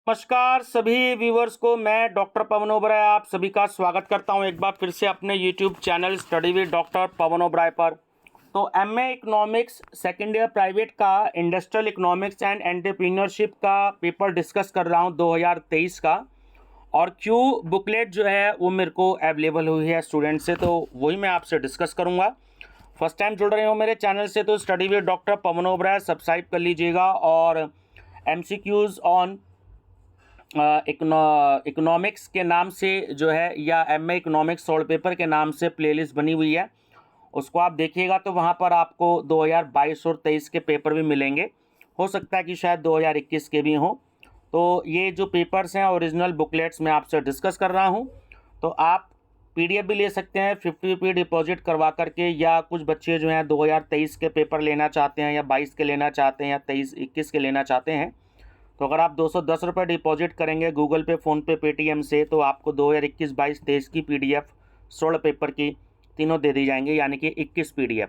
नमस्कार सभी व्यूवर्स को। मैं डॉक्टर पवन ओबराय आप सभी का स्वागत करता हूं एक बार फिर से अपने YouTube channel study with doctor Pawan Oberoi पर। तो MA economics second year private का इंडस्ट्रियल इकोनॉमिक्स एंड एंटरप्रेन्योरशिप का पेपर डिस्कस कर रहा हूं 2023 का। और क्यू बुकलेट जो है वो मेरे को अवेलेबल हुई है स्टूडेंट से, तो वही मैं आपसे डिस्कस करूँगा। फर्स्ट टाइम जुड़ रहे हो मेरे चैनल से तो study with doctor Pawan Oberoi subscribe कर लीजिएगा। और MCQs ऑन इकोनॉमिक्स के नाम से जो है या एमए इकोनॉमिक्स सोल्ड पेपर के नाम से प्लेलिस्ट बनी हुई है, उसको आप देखिएगा तो वहाँ पर आपको 2022 और 23 के पेपर भी मिलेंगे। हो सकता है कि शायद 2021 के भी हों। तो ये जो पेपर्स हैं ओरिजिनल बुकलेट्स मैं आपसे डिस्कस कर रहा हूँ। तो आप PDF भी ले सकते हैं 50 रुपये डिपॉजिट करवा करके, या कुछ बच्चे जो हैं 2023 के पेपर लेना चाहते हैं या 22 के लेना चाहते हैं या 23-21 के लेना चाहते हैं, तो अगर आप 210 रुपये डिपॉजिट करेंगे गूगल पे, फ़ोनपे, पेटीएम से, तो आपको 2021, 22, 23 की PDF 16 पेपर की तीनों दे दी जाएंगे, यानी कि 21 PDF।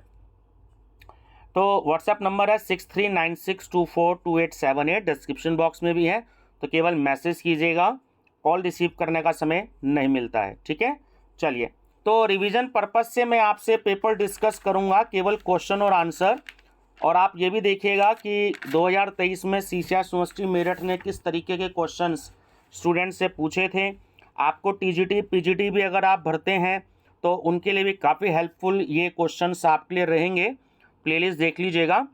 तो व्हाट्सएप नंबर है 6396242878, डिस्क्रिप्शन बॉक्स में भी है, तो केवल मैसेज कीजिएगा, कॉल रिसीव करने का समय नहीं मिलता है। ठीक है, चलिए। तो रिवीजन पर्पज़ से मैं आपसे पेपर डिस्कस करूँगा, केवल क्वेश्चन और आंसर। और आप ये भी देखिएगा कि 2023 में सीसीएस यूनिवर्सिटी मेरठ ने किस तरीके के क्वेश्चंस स्टूडेंट से पूछे थे। आपको टीजीटी पीजीटी भी अगर आप भरते हैं तो उनके लिए भी काफ़ी हेल्पफुल ये क्वेश्चंस आपके लिए रहेंगे। प्लेलिस्ट देख लीजिएगा।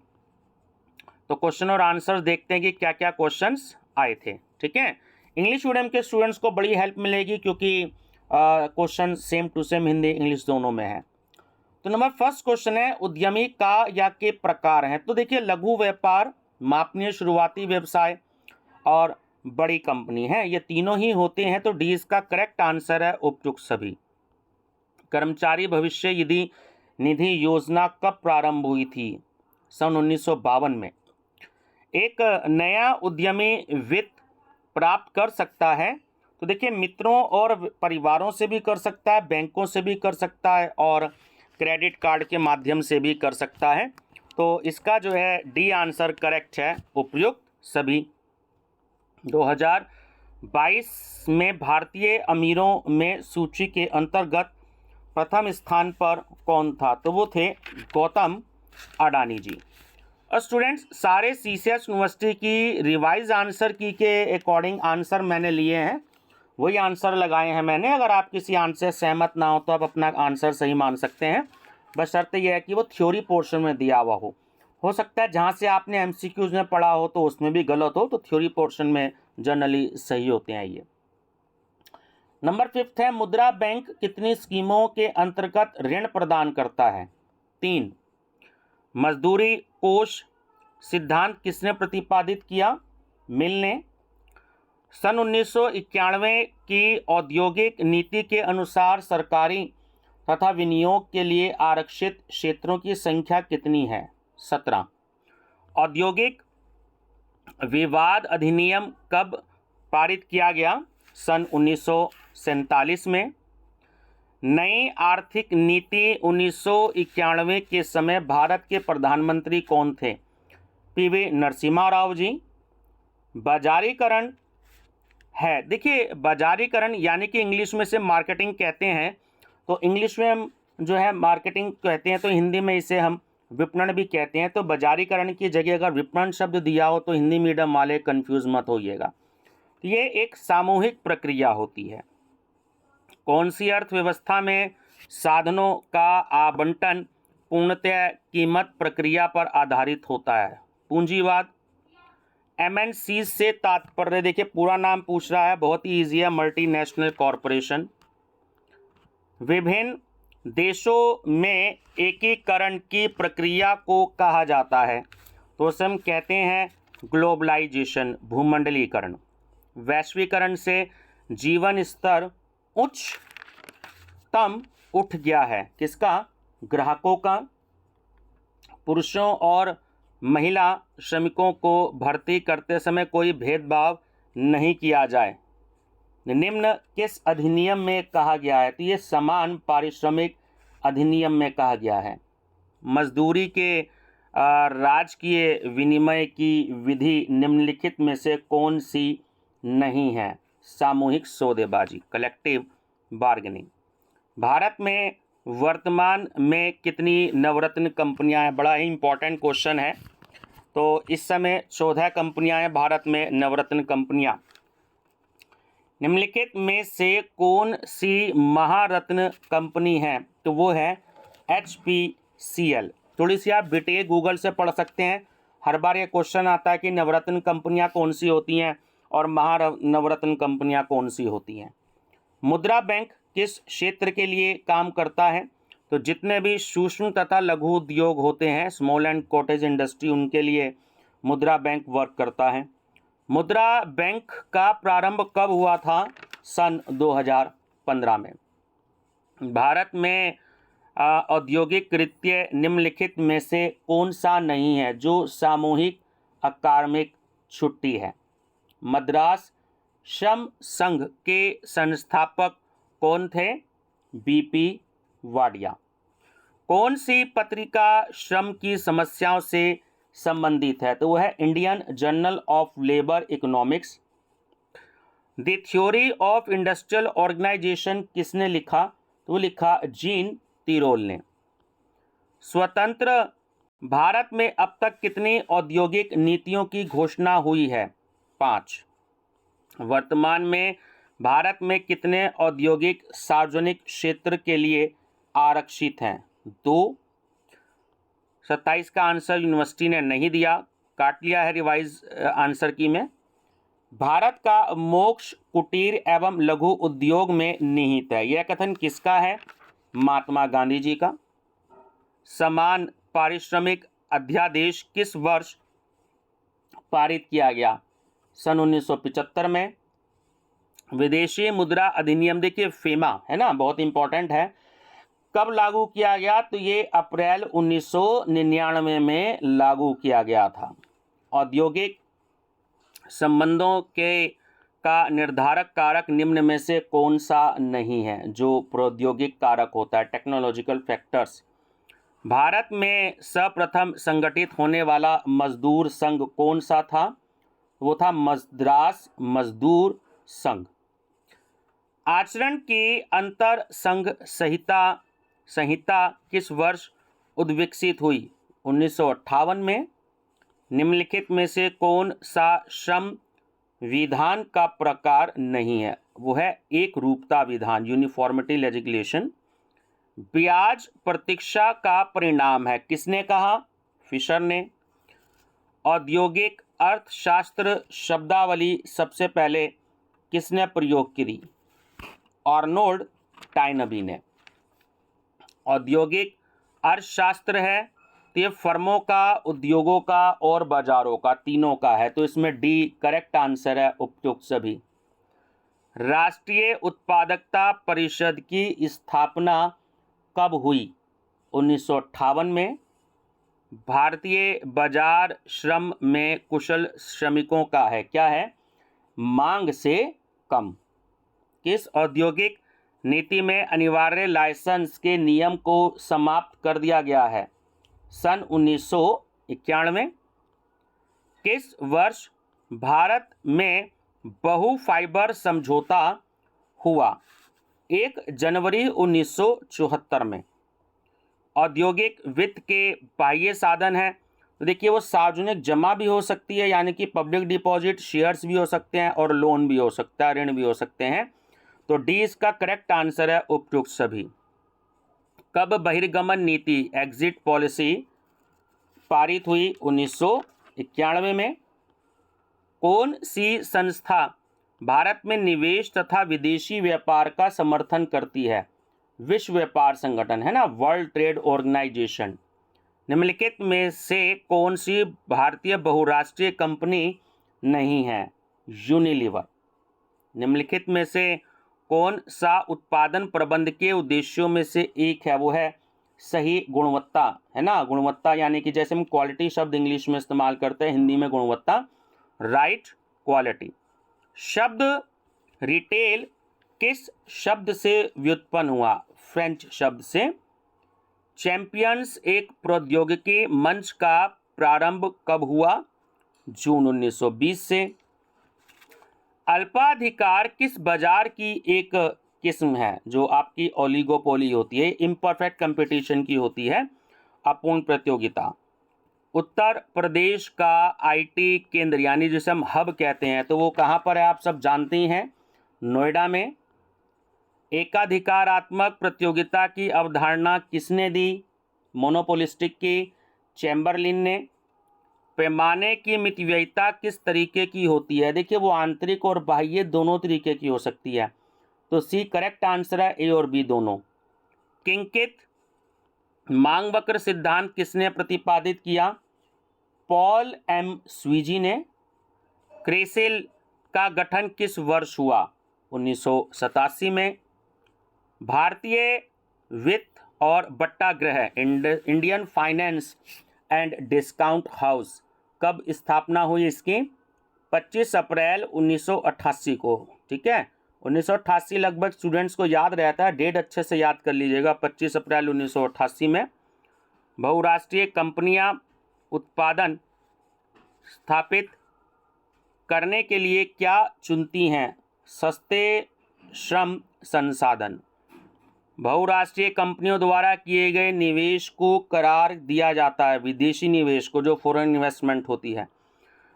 तो क्वेश्चन और आंसर देखते हैं कि क्या क्या क्वेश्चंस आए थे। ठीक है, इंग्लिश मीडियम के स्टूडेंट्स को बड़ी हेल्प मिलेगी क्योंकि question same to same Hindi English दोनों में है। तो नंबर फर्स्ट क्वेश्चन है, उद्यमी का या के प्रकार हैं। तो देखिए, लघु व्यापार, मापनीय शुरुआती व्यवसाय और बड़ी कंपनी है, ये तीनों ही होते हैं। तो डी इसका करेक्ट आंसर है, उपयुक्त सभी। कर्मचारी भविष्य निधि योजना कब प्रारंभ हुई थी? सन 1952 में। एक नया उद्यमी वित्त प्राप्त कर सकता है, तो देखिए मित्रों और परिवारों से भी कर सकता है, बैंकों से भी कर सकता है और क्रेडिट कार्ड के माध्यम से भी कर सकता है। तो इसका जो है डी आंसर करेक्ट है, उपयुक्त सभी। 2022 में भारतीय अमीरों में सूची के अंतर्गत प्रथम स्थान पर कौन था? तो वो थे गौतम अडानी जी। स्टूडेंट्स, सारे सीसीएस यूनिवर्सिटी की रिवाइज आंसर की के अकॉर्डिंग आंसर मैंने लिए हैं, वही आंसर लगाए हैं मैंने। अगर आप किसी आंसर से सहमत ना हो तो आप अपना आंसर सही मान सकते हैं, बस शर्त यह है कि वो थ्योरी पोर्शन में दिया हुआ हो सकता है जहाँ से आपने एमसीक्यूज में पढ़ा हो तो उसमें भी गलत हो, तो थ्योरी पोर्शन में जनरली सही होते हैं ये। नंबर 5 है, मुद्रा बैंक कितनी स्कीमों के अंतर्गत ऋण प्रदान करता है? 3। मजदूरी कोष सिद्धांत किसने प्रतिपादित किया? मिल ने। सन 1991 की औद्योगिक नीति के अनुसार सरकारी तथा विनियोग के लिए आरक्षित क्षेत्रों की संख्या कितनी है? 17। औद्योगिक विवाद अधिनियम कब पारित किया गया? सन 1947 में। नई आर्थिक नीति 1991 के समय भारत के प्रधानमंत्री कौन थे? PV नरसिम्हा राव जी। बाजारीकरण है, देखिए बाजारीकरण यानी कि इंग्लिश में से मार्केटिंग कहते हैं, तो इंग्लिश में हम जो है मार्केटिंग कहते हैं, तो हिंदी में इसे हम विपणन भी कहते हैं। तो बाजारीकरण की जगह अगर विपणन शब्द दिया हो तो हिंदी मीडियम वाले कंफ्यूज मत होइएगा। तो ये एक सामूहिक प्रक्रिया होती है। कौन सी अर्थव्यवस्था में साधनों का आवंटन पूर्णतः कीमत प्रक्रिया पर आधारित होता है? पूंजीवाद। MNC से तात्पर्य, देखिए पूरा नाम पूछ रहा है, बहुत ही ईजी है, मल्टीनेशनल कॉरपोरेशन। विभिन्न देशों में एकीकरण की प्रक्रिया को कहा जाता है? तो उसे हम कहते हैं ग्लोबलाइजेशन, भूमंडलीकरण। वैश्वीकरण से जीवन स्तर उच्चतम उठ गया है, किसका? ग्राहकों का। पुरुषों और महिला श्रमिकों को भर्ती करते समय कोई भेदभाव नहीं किया जाए, निम्न किस अधिनियम में कहा गया है? तो ये समान पारिश्रमिक अधिनियम में कहा गया है। मजदूरी के राजकीय विनिमय की विधि निम्नलिखित में से कौन सी नहीं है, सामूहिक सौदेबाजी, कलेक्टिव बार्गेनिंग। भारत में वर्तमान में कितनी नवरत्न कंपनियां हैं? बड़ा ही इंपॉर्टेंट क्वेश्चन है। तो इस समय 14 कंपनियां हैं भारत में नवरत्न कंपनियां। निम्नलिखित में से कौन सी महारत्न कंपनी है? तो वो है HPCL। थोड़ी सी आप डिटेल गूगल से पढ़ सकते हैं। हर बार ये क्वेश्चन आता है कि नवरत्न कंपनियां कौन सी होती हैं और नवरत्न कंपनियां कौन सी होती हैं। मुद्रा बैंक किस क्षेत्र के लिए काम करता है? तो जितने भी सूक्ष्म तथा लघु उद्योग होते हैं, स्मॉल एंड कॉटेज इंडस्ट्री, उनके लिए मुद्रा बैंक वर्क करता है। मुद्रा बैंक का प्रारंभ कब हुआ था? सन 2015 में। भारत में औद्योगिक कृत्य निम्नलिखित में से कौन सा नहीं है जो सामूहिक अकार्मिक छुट्टी है? मद्रास श्रम संघ के संस्थापक कौन थे? BP वाडिया। कौन सी पत्रिका श्रम की समस्याओं से संबंधित है? तो वह है Indian journal of labour economics. The theory of industrial organisation किसने लिखा? तो वो लिखा जीन तिरोल ने। स्वतंत्र भारत में अब तक कितनी औद्योगिक नीतियों की घोषणा हुई है? 5। वर्तमान में भारत में कितने औद्योगिक सार्वजनिक क्षेत्र के लिए आरक्षित हैं? 2। 27 का आंसर यूनिवर्सिटी ने नहीं दिया, काट लिया है रिवाइज आंसर की में। भारत का मोक्ष कुटीर एवं लघु उद्योग में निहित है, यह कथन किसका है? महात्मा गांधी जी का। समान पारिश्रमिक अध्यादेश किस वर्ष पारित किया गया? सन 1975 में। विदेशी मुद्रा अधिनियम, देखिए फेमा है ना, बहुत इंपॉर्टेंट है, कब लागू किया गया? तो ये अप्रैल 1999 में लागू किया गया था। औद्योगिक संबंधों के का निर्धारक कारक निम्न में से कौन सा नहीं है? जो प्रौद्योगिक कारक होता है, टेक्नोलॉजिकल फैक्टर्स। भारत में सर्वप्रथम संगठित होने वाला मजदूर संघ कौन सा था? वो था मद्रास मजदूर संघ। आचरण की अंतर संघ संहिता किस वर्ष उद्विकसित हुई? 1958 में। निम्नलिखित में से कौन सा श्रम विधान का प्रकार नहीं है? वो है एक रूपता विधान, यूनिफॉर्मिटी लेजिस्लेशन। ब्याज प्रतीक्षा का परिणाम है, किसने कहा? फिशर ने। औद्योगिक अर्थशास्त्र शब्दावली सबसे पहले किसने प्रयोग की? आर्नोल्ड टाइनबी ने। औद्योगिक अर्थशास्त्र है तो ये फर्मों का, उद्योगों का और बाजारों का, तीनों का है, तो इसमें डी करेक्ट आंसर है, उपयुक्त सभी। राष्ट्रीय उत्पादकता परिषद की स्थापना कब हुई? 1958 में। भारतीय बाजार श्रम में कुशल श्रमिकों का है, क्या है? मांग से कम। किस औद्योगिक नीति में अनिवार्य लाइसेंस के नियम को समाप्त कर दिया गया है? सन 1991। किस वर्ष भारत में बहु फाइबर समझौता हुआ? 1 जनवरी 1974 में। औद्योगिक वित्त के बाह्य साधन है, तो देखिए वो सार्वजनिक जमा भी हो सकती है, यानी कि पब्लिक डिपॉजिट, शेयर्स भी हो सकते हैं और लोन भी हो सकता है, ऋण भी हो सकते हैं। तो डी इसका करेक्ट आंसर है, उपयुक्त सभी। कब बहिर्गमन नीति, एग्जिट पॉलिसी पारित हुई? 1991 में। कौन सी संस्था भारत में निवेश तथा विदेशी व्यापार का समर्थन करती है? विश्व व्यापार संगठन है ना, वर्ल्ड ट्रेड ऑर्गेनाइजेशन। निम्नलिखित में से कौन सी भारतीय बहुराष्ट्रीय कंपनी नहीं है? यूनिलीवर। निम्नलिखित में से कौन सा उत्पादन प्रबंध के उद्देश्यों में से एक है? वो है सही गुणवत्ता, है ना। गुणवत्ता यानी कि जैसे हम क्वालिटी शब्द इंग्लिश में इस्तेमाल करते हैं, हिंदी में गुणवत्ता, राइट क्वालिटी। शब्द रिटेल किस शब्द से व्युत्पन्न हुआ? फ्रेंच शब्द से। चैंपियंस एक प्रौद्योगिकी मंच का प्रारंभ कब हुआ? जून 1920 से। अल्पाधिकार किस बाजार की एक किस्म है जो आपकी ओलिगोपोली होती है, इम्परफेक्ट कंपटीशन की होती है, अपूर्ण प्रतियोगिता। उत्तर प्रदेश का आईटी केंद्र यानी जिसे हम हब कहते हैं, तो वो कहाँ पर है आप सब जानते ही हैं, नोएडा में। एकाधिकारात्मक प्रतियोगिता की अवधारणा किसने दी? मोनोपोलिस्टिक की चैम्बरलिन ने। पैमाने की मितव्ययिता किस तरीके की होती है? देखिए वो आंतरिक और बाह्य दोनों तरीके की हो सकती है, तो सी करेक्ट आंसर है, ए और बी दोनों। किंकित मांग वक्र सिद्धांत किसने प्रतिपादित किया? पॉल एम स्वीजी ने। क्रेसेल का गठन किस वर्ष हुआ? 1987 में। भारतीय वित्त और बट्टागृह Indian finance and discount house कब स्थापना हुई इसकी? 25 अप्रैल 1988 को। ठीक है, 1988 लगभग स्टूडेंट्स को याद रहता है, डेट अच्छे से याद कर लीजिएगा, 25 अप्रैल 1988 में। बहुराष्ट्रीय कंपनियां उत्पादन स्थापित करने के लिए क्या चुनती हैं? सस्ते श्रम संसाधन। बहुराष्ट्रीय कंपनियों द्वारा किए गए निवेश को करार दिया जाता है, विदेशी निवेश को, जो फॉरेन इन्वेस्टमेंट होती है।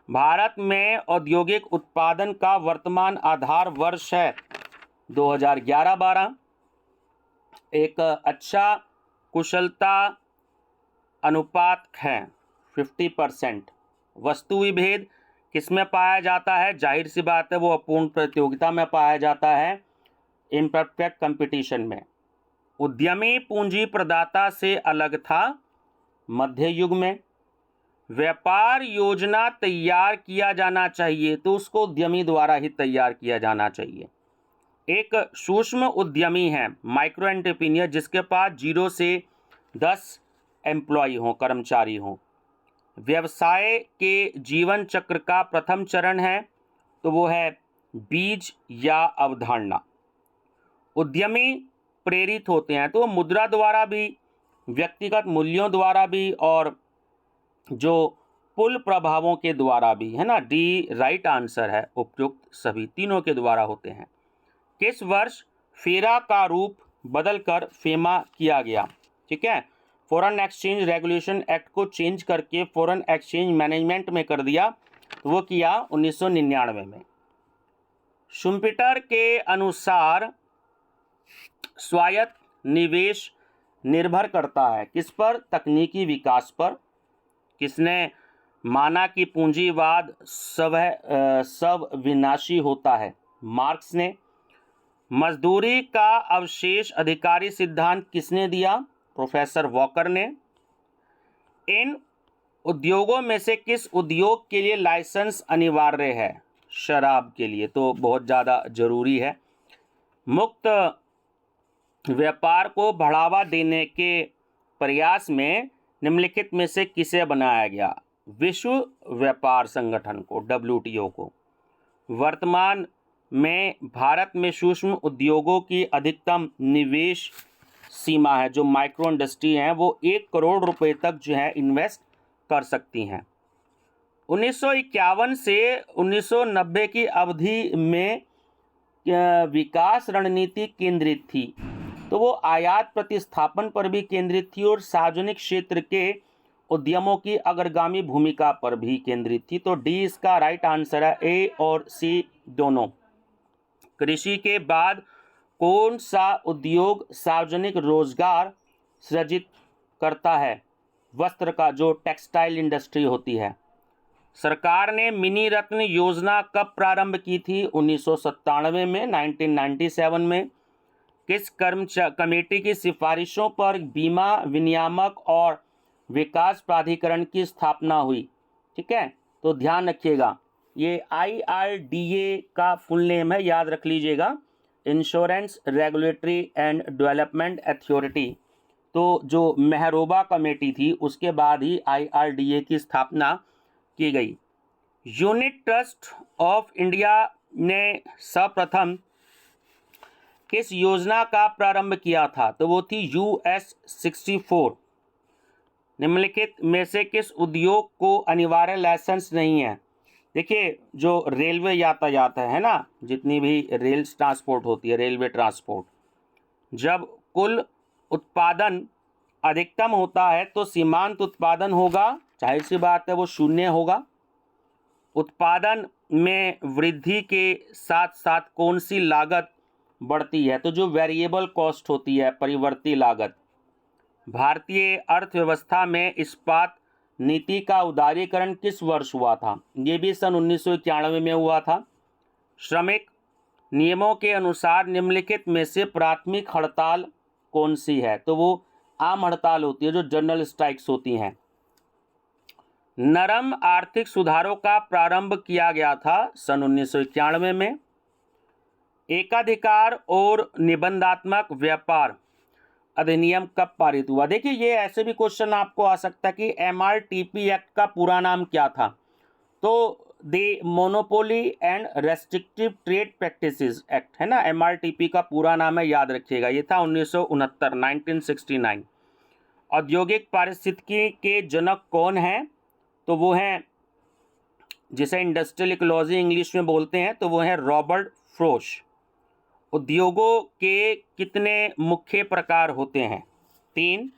भारत में औद्योगिक उत्पादन का वर्तमान आधार वर्ष है 2011-12। एक अच्छा कुशलता अनुपात है 50%। वस्तु विभेद किसमें पाया जाता है? जाहिर सी बात है वो अपूर्ण प्रतियोगिता में पाया जाता है, इम्परफेक्ट कंपटीशन में। उद्यमी पूंजी प्रदाता से अलग था मध्य युग में। व्यापार योजना तैयार किया जाना चाहिए तो उसको उद्यमी द्वारा ही तैयार किया जाना चाहिए। एक सूक्ष्म उद्यमी है माइक्रो एंटरप्रेन्योर जिसके पास 0 से 10 एम्प्लॉय हों, कर्मचारी हों। व्यवसाय के जीवन चक्र का प्रथम चरण है तो वो है बीज या अवधारणा। उद्यमी प्रेरित होते हैं तो मुद्रा द्वारा भी, व्यक्तिगत मूल्यों द्वारा भी, और जो पुल प्रभावों के द्वारा भी, है ना। डी राइट आंसर है, उपयुक्त सभी तीनों के द्वारा होते हैं। किस वर्ष फेरा का रूप बदलकर फेमा किया गया? ठीक है, फॉरेन एक्सचेंज रेगुलेशन एक्ट को चेंज करके फॉरेन एक्सचेंज मैनेजमेंट में कर दिया, तो वो किया 1999 में। शुम्पिटर के अनुसार स्वायत्त निवेश निर्भर करता है किस पर? तकनीकी विकास पर। किसने माना कि पूंजीवाद सब विनाशी होता है? मार्क्स ने। मजदूरी का अवशेष अधिकारी सिद्धांत किसने दिया? प्रोफेसर वॉकर ने। इन उद्योगों में से किस उद्योग के लिए लाइसेंस अनिवार्य है? शराब के लिए, तो बहुत ज़्यादा जरूरी है। मुक्त व्यापार को बढ़ावा देने के प्रयास में निम्नलिखित में से किसे बनाया गया? विश्व व्यापार संगठन को, WTO को। वर्तमान में भारत में सूक्ष्म उद्योगों की अधिकतम निवेश सीमा है, जो माइक्रो इंडस्ट्री हैं वो 1 करोड़ रुपए तक जो है इन्वेस्ट कर सकती हैं। 1951 से 1990 की अवधि में विकास रणनीति केंद्रित थी, तो वो आयात प्रतिस्थापन पर भी केंद्रित थी और सार्वजनिक क्षेत्र के उद्यमों की अग्रगामी भूमिका पर भी केंद्रित थी। तो डी इसका राइट आंसर है, ए और सी दोनों। कृषि के बाद कौन सा उद्योग सार्वजनिक रोजगार सृजित करता है? वस्त्र का, जो टेक्सटाइल इंडस्ट्री होती है। सरकार ने मिनी रत्न योजना कब प्रारंभ की थी? 1997 में, 1997 में। किस कमेटी की सिफारिशों पर बीमा विनियामक और विकास प्राधिकरण की स्थापना हुई? ठीक है, तो ध्यान रखिएगा, ये IRDA का फुल नेम है, याद रख लीजिएगा, insurance regulatory and development authority. तो जो मेहरोबा कमेटी थी उसके बाद ही IRDA की स्थापना की गई। यूनिट ट्रस्ट ऑफ इंडिया ने सर्वप्रथम किस योजना का प्रारंभ किया था? तो वो थी US 64। निम्नलिखित में से किस उद्योग को अनिवार्य लाइसेंस नहीं है? देखिए जो रेलवे यातायात है ना, जितनी भी रेल ट्रांसपोर्ट होती है, रेलवे ट्रांसपोर्ट, जब कुल उत्पादन अधिकतम होता है तो सीमांत उत्पादन होगा, जाहिर सी बात है वो शून्य होगा। उत्पादन में वृद्धि के साथ साथ कौन सी लागत बढ़ती है, तो जो वेरिएबल कॉस्ट होती है, परिवर्ती लागत। भारतीय अर्थव्यवस्था में इस्पात नीति का उदारीकरण किस वर्ष हुआ था, ये भी सन 1991 में हुआ था। श्रमिक नियमों के अनुसार निम्नलिखित में से प्राथमिक हड़ताल कौन सी है, तो वो आम हड़ताल होती है, जो जनरल स्ट्राइक्स होती हैं। नरम आर्थिक सुधारों का प्रारंभ किया गया था सन 1991 में। एकाधिकार और निबंधात्मक व्यापार अधिनियम कब पारित हुआ। देखिए ये ऐसे भी क्वेश्चन आपको आ सकता है कि MRTP एक्ट का पूरा नाम क्या था, तो the monopoly and restrictive trade practices act है ना, MRTP का पूरा नाम है, याद रखिएगा, ये था 1969। औद्योगिक पारिस्थितिकी के जनक कौन हैं, तो वो हैं, जिसे इंडस्ट्रियल इकोलॉजी इंग्लिश में बोलते हैं, तो वो हैं रॉबर्ट फ्रोश। उद्योगों के कितने मुख्य प्रकार होते हैं, 3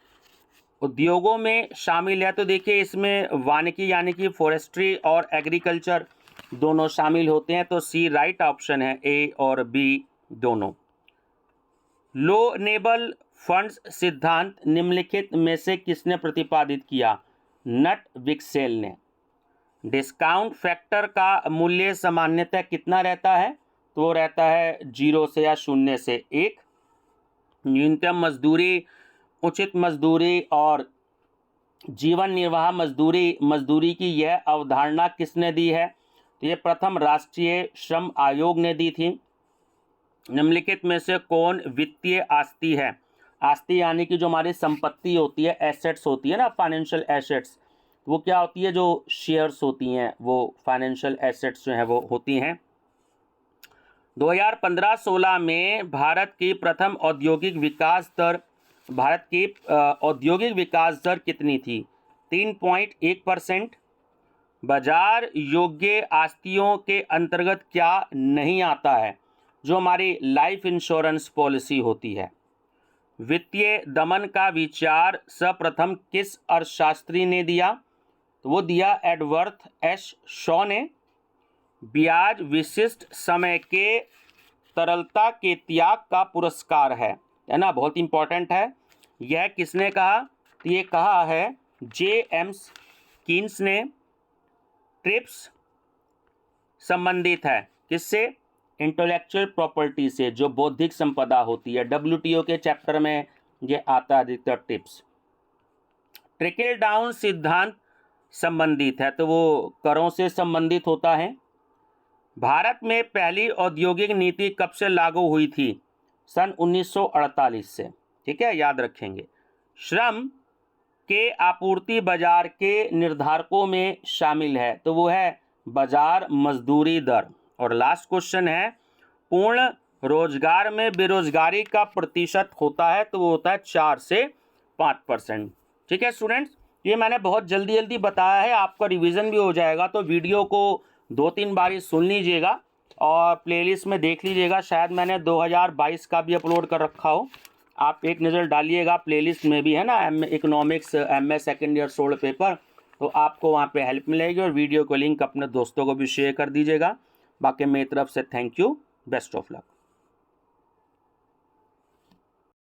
उद्योगों में शामिल है। तो देखिए इसमें वानिकी यानी कि फॉरेस्ट्री और एग्रीकल्चर दोनों शामिल होते हैं, तो सी राइट ऑप्शन है, ए और बी दोनों। लो नेबल फंड्स सिद्धांत निम्नलिखित में से किसने प्रतिपादित किया, नट विक्सेल ने। डिस्काउंट फैक्टर का मूल्य सामान्यतः कितना रहता है, तो वो रहता है 0 से या 0 से 1। न्यूनतम मजदूरी, उचित मजदूरी और जीवन निर्वाह मजदूरी की यह अवधारणा किसने दी है, तो ये प्रथम राष्ट्रीय श्रम आयोग ने दी थी। निम्नलिखित में से कौन वित्तीय आस्ती है, आस्ती यानी कि जो हमारी संपत्ति होती है, एसेट्स होती है ना, फाइनेंशियल एसेट्स, वो क्या होती है, जो शेयर्स होती हैं, वो फाइनेंशियल एसेट्स जो हैं वो होती हैं। 2015-16 में भारत की औद्योगिक विकास दर कितनी थी, 3.1%। बाजार योग्य आस्तियों के अंतर्गत क्या नहीं आता है, जो हमारी लाइफ इंश्योरेंस पॉलिसी होती है। वित्तीय दमन का विचार सर्वप्रथम किस अर्थशास्त्री ने दिया, तो वो दिया एडवर्थ एस शॉ ने। ब्याज विशिष्ट समय के तरलता के त्याग का पुरस्कार है ना, बहुत इंपॉर्टेंट है। यह किसने कहा, तो ये कहा है जेम्स कीन्स ने। ट्रिप्स संबंधित है किससे, इंटेलेक्चुअल प्रॉपर्टी से, जो बौद्धिक संपदा होती है। WTO के चैप्टर में ये आता है अधिकतर टिप्स। ट्रिकल डाउन सिद्धांत संबंधित है, तो वो करों से संबंधित होता है। भारत में पहली औद्योगिक नीति कब से लागू हुई थी, सन 1948 से, ठीक है, याद रखेंगे। श्रम के आपूर्ति बाजार के निर्धारकों में शामिल है, तो वो है बाजार मजदूरी दर। और लास्ट क्वेश्चन है, पूर्ण रोजगार में बेरोजगारी का प्रतिशत होता है, तो वो होता है 4 से 5%। ठीक है स्टूडेंट्स, ये मैंने बहुत जल्दी बताया है, आपका रिवीजन भी हो जाएगा, तो वीडियो को 2-3 बार ही सुन लीजिएगा और प्लेलिस्ट में देख लीजिएगा। शायद मैंने 2022 का भी अपलोड कर रखा हो, आप एक नज़र डालिएगा, प्लेलिस्ट में भी है ना, economics MA second year solved paper, तो आपको वहाँ पे हेल्प मिलेगी। और वीडियो को लिंक अपने दोस्तों को भी शेयर कर दीजिएगा। बाकी मेरी तरफ से thank you, best of luck.